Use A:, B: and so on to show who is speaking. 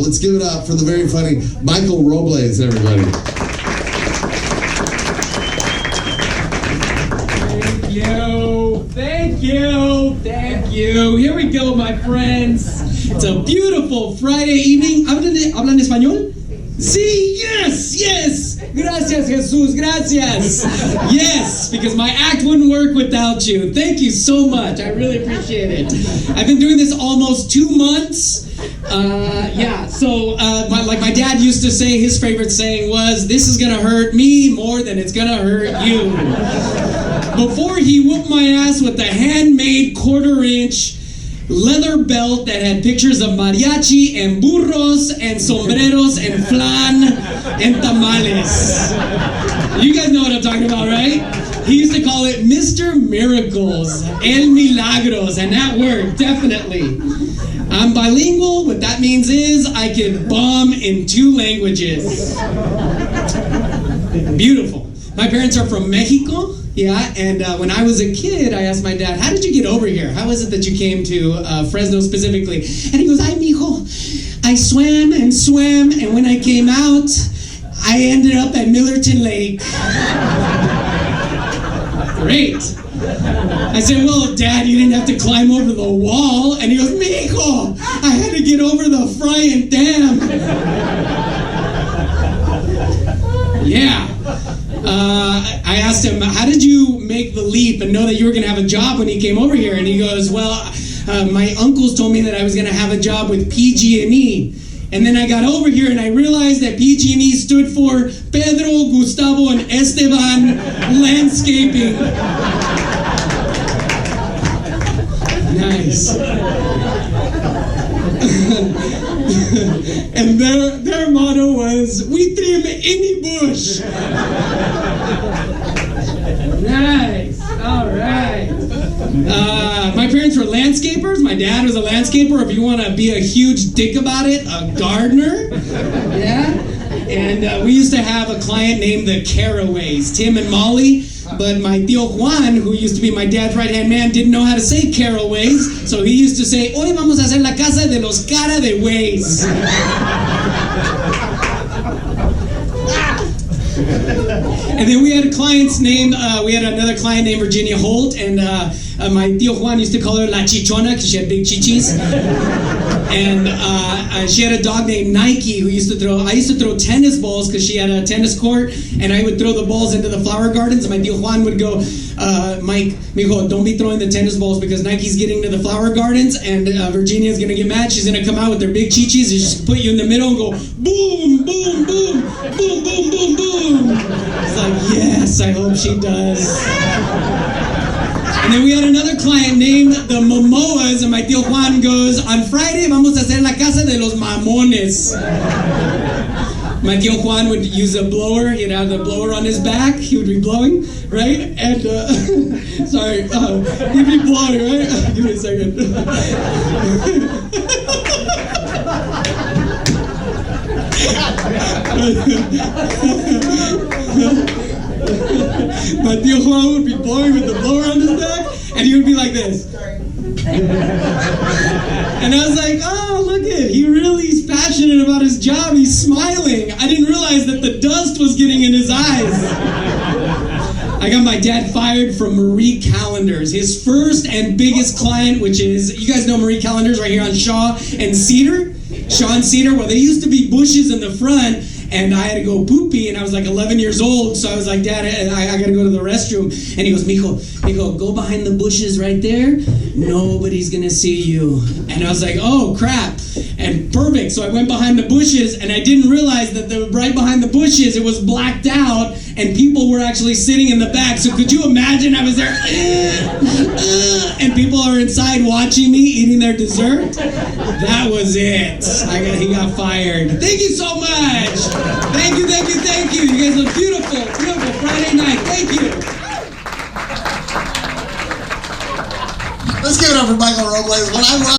A: Let's give it up for the very funny Michael Robles, everybody.
B: Thank you. Thank you. Thank you. Here we go, my friends. It's a beautiful Friday evening. ¿Hablan español? Sí, yes, yes. Gracias, Jesus. Gracias. Yes, because my act wouldn't work without you. Thank you so much. I really appreciate it. I've been doing this almost 2 months. My dad used to say, his favorite saying was, this is going to hurt me more than it's going to hurt you. Before he whooped my ass with a handmade 1/4-inch leather belt that had pictures of mariachi and burros and sombreros and flan and tamales. You guys know what I'm talking about, right? He used to call it Mr. Miracles, El Milagros, and that worked, definitely. I'm bilingual. What that means is I can bomb in 2 languages. Beautiful. My parents are from Mexico. Yeah, and when I was a kid, I asked my dad, how did you get over here? How is it that you came to Fresno specifically? And he goes, ay, mijo, I swam and swam, and when I came out, I ended up at Millerton Lake. Great. I said, well, Dad, you didn't have to climb over the wall. And he goes, mijo, I had to get over the frying dam. Yeah. I asked him, how did you make the leap and know that you were going to have a job when you came over here? And he goes, well, my uncles told me that I was going to have a job with PG&E. And then I got over here and I realized that PG&E stood for Pedro, Gustavo, and Esteban Landscaping. Nice. And their motto was, we trim any bush. Nice. All right. My parents were landscapers. My dad was a landscaper. If you want to be a huge dick about it, a gardener. Yeah. And we used to have a client named the Caraways, Tim and Molly. But my tío Juan, who used to be my dad's right-hand man, didn't know how to say Caraways. So he used to say, hoy vamos a hacer la casa de los cara de ways. And then we had another client named Virginia Holt, and my tío Juan used to call her La Chichona because she had big chichis. And she had a dog named Nike who I used to throw tennis balls because she had a tennis court, and I would throw the balls into the flower gardens, and my tío Juan would go, Mike, mijo, don't be throwing the tennis balls because Nike's getting to the flower gardens, and Virginia's going to get mad. She's going to come out with their big chichis and just put you in the middle and go, boom, boom, boom, boom, boom, boom, boom. It's like, yes, I hope she does. And then we had another client named the Momoas, and my tío Juan goes, on Friday vamos a hacer la casa de los mamones. My tío Juan would use a blower. He'd have the blower on his back. He would be blowing, right? And, sorry, he'd be blowing, right? Give me a second. My tío Juan would be blowing with the blower on his back, and he would be like this. And I was like, oh, look at, he really is passionate about his job. He's smiling. I didn't realize that the dust was getting in his eyes. I got my dad fired from Marie Callender's, his first and biggest client, which is, you guys know Marie Callender's right here on Shaw and Cedar? Shaw and Cedar, well, they used to be bushes in the front, and I had to go poopy, and I was like 11 years old, so I was like, Dad, I gotta go to the restroom. And he goes, mijo, go behind the bushes right there. Nobody's gonna see you. And I was like, oh, crap. And perfect, so I went behind the bushes, and I didn't realize that right behind the bushes, it was blacked out, and people were actually sitting in the back. So could you imagine I was there, and people are inside watching me eating their dessert? That was it. He got fired. Thank you so much. Thank you, thank you, thank you. You guys look beautiful, beautiful Friday night. Thank you.
A: Let's give it up for Michael Robles.